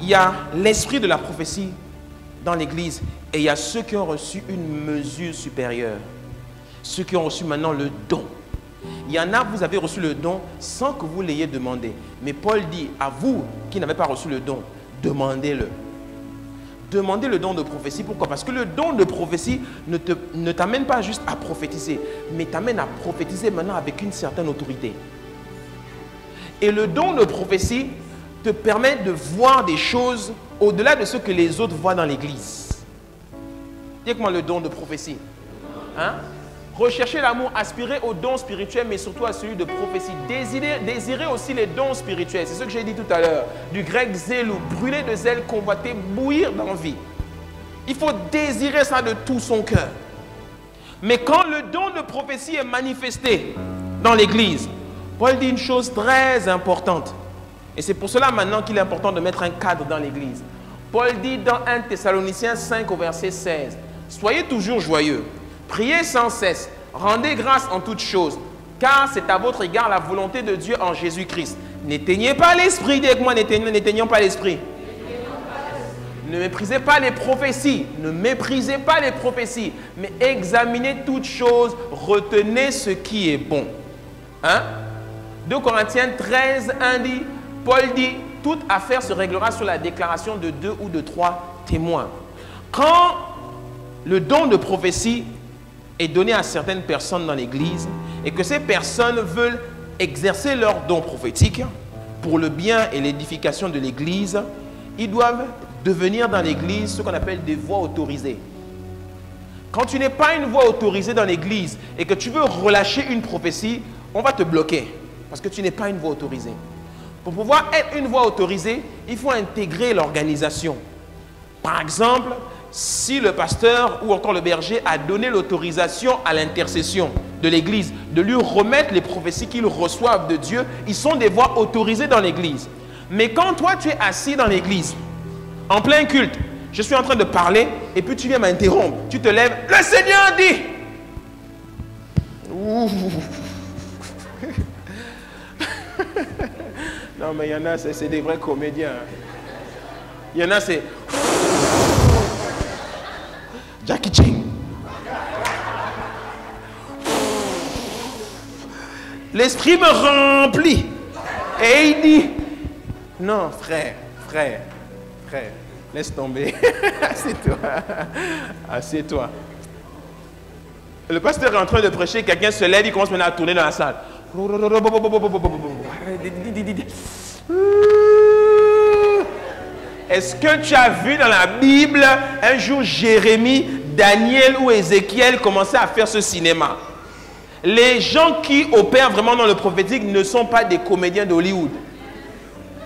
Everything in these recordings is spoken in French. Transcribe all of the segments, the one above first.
il y a l'esprit de la prophétie dans l'église et il y a ceux qui ont reçu une mesure supérieure. Ceux qui ont reçu maintenant le don. Il y en a, vous avez reçu le don sans que vous l'ayez demandé. Mais Paul dit à vous qui n'avez pas reçu le don, demandez-le. Demandez le don de prophétie. Pourquoi? Parce que le don de prophétie ne t'amène pas juste à prophétiser, mais t'amène à prophétiser maintenant avec une certaine autorité. Et le don de prophétie te permet de voir des choses au-delà de ce que les autres voient dans l'église. Dites-moi le don de prophétie. Hein? Recherchez l'amour, aspirez aux dons spirituels, mais surtout à celui de prophétie. Désirez aussi les dons spirituels. C'est ce que j'ai dit tout à l'heure. Du grec zélou, brûler de zèle, convoiter, bouillir d'envie. Il faut désirer ça de tout son cœur. Mais quand le don de prophétie est manifesté dans l'église, Paul dit une chose très importante. Et c'est pour cela maintenant qu'il est important de mettre un cadre dans l'église. Paul dit dans 1 Thessaloniciens 5 au verset 16, « Soyez toujours joyeux. Priez sans cesse, rendez grâce en toutes choses, car c'est à votre égard la volonté de Dieu en Jésus-Christ. N'éteignez pas l'esprit, dites moi, n'éteignons pas l'esprit. Ne méprisez pas les prophéties, ne méprisez pas les prophéties, mais examinez toutes choses, retenez ce qui est bon. Hein? 2 Corinthiens 13, 1 dit, Paul dit, toute affaire se réglera sur la déclaration de 2 ou de 3 témoins. Quand le don de prophétie est donné à certaines personnes dans l'église et que ces personnes veulent exercer leur don prophétique pour le bien et l'édification de l'église, ils doivent devenir dans l'église ce qu'on appelle des voix autorisées. Quand tu n'es pas une voix autorisée dans l'église et que tu veux relâcher une prophétie, on va te bloquer parce que tu n'es pas une voix autorisée. Pour pouvoir être une voix autorisée, il faut intégrer l'organisation. Par exemple, si le pasteur ou encore le berger a donné l'autorisation à l'intercession de l'église de lui remettre les prophéties qu'ils reçoivent de Dieu, ils sont des voix autorisées dans l'église. Mais quand toi tu es assis dans l'église, en plein culte, je suis en train de parler et puis tu viens m'interrompre, tu te lèves, le Seigneur dit. Ouh. Non mais il y en a, c'est des vrais comédiens. Il y en a, c'est Jackie Chan. L'esprit me remplit. Et il dit, non frère, laisse tomber. Assieds-toi. Assieds-toi. Le pasteur est en train de prêcher, quelqu'un se lève, il commence maintenant à tourner dans la salle. Est-ce que tu as vu dans la Bible un jour Jérémie, Daniel ou Ézéchiel commencer à faire ce cinéma? Les gens qui opèrent vraiment dans le prophétique ne sont pas des comédiens d'Hollywood.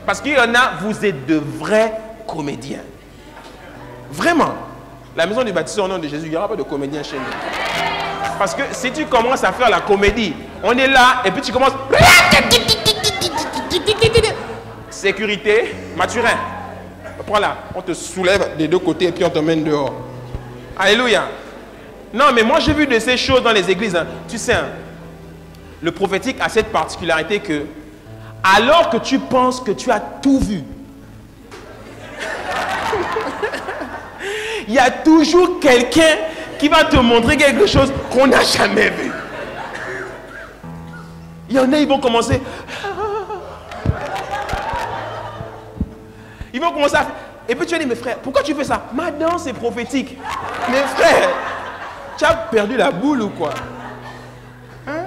Parce qu'il y en a, vous êtes de vrais comédiens. Vraiment. La maison du baptiste au nom de Jésus, il n'y aura pas de comédiens chez nous. Parce que si tu commences à faire la comédie, on est là et puis tu commences... Sécurité, Mathurin. Voilà, on te soulève des deux côtés et puis on te mène dehors. Alléluia. Non, mais moi j'ai vu de ces choses dans les églises. Hein. Tu sais, hein, le prophétique a cette particularité que, alors que tu penses que tu as tout vu, il y a toujours quelqu'un qui va te montrer quelque chose qu'on n'a jamais vu. Il y en a, ils vont commencer... Ils vont commencer à... Et puis tu vas dire, mais frère, pourquoi tu fais ça? Ma danse est prophétique. Mais frère, tu as perdu la boule ou quoi? Hein?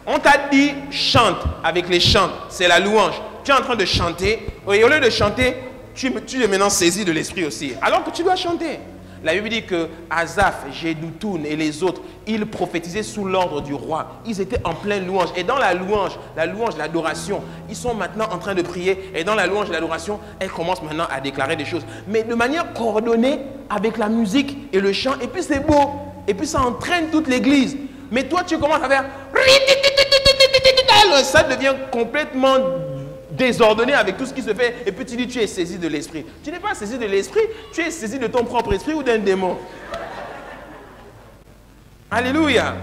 On t'a dit, chante avec les chants. C'est la louange. Tu es en train de chanter. Et au lieu de chanter, tu es maintenant saisi de l'esprit aussi. Alors que tu dois chanter. La Bible dit que Asaph, Jeduthun et les autres, ils prophétisaient sous l'ordre du roi. Ils étaient en pleine louange. Et dans la louange, l'adoration, ils sont maintenant en train de prier. Et dans la louange, l'adoration, elles commencent maintenant à déclarer des choses. Mais de manière coordonnée avec la musique et le chant. Et puis c'est beau. Et puis ça entraîne toute l'église. Mais toi, tu commences à faire... Ça devient complètement désordonné avec tout ce qui se fait. Et puis tu dis, tu es saisi de l'esprit. Tu n'es pas saisi de l'esprit, tu es saisi de ton propre esprit ou d'un démon. Alléluia.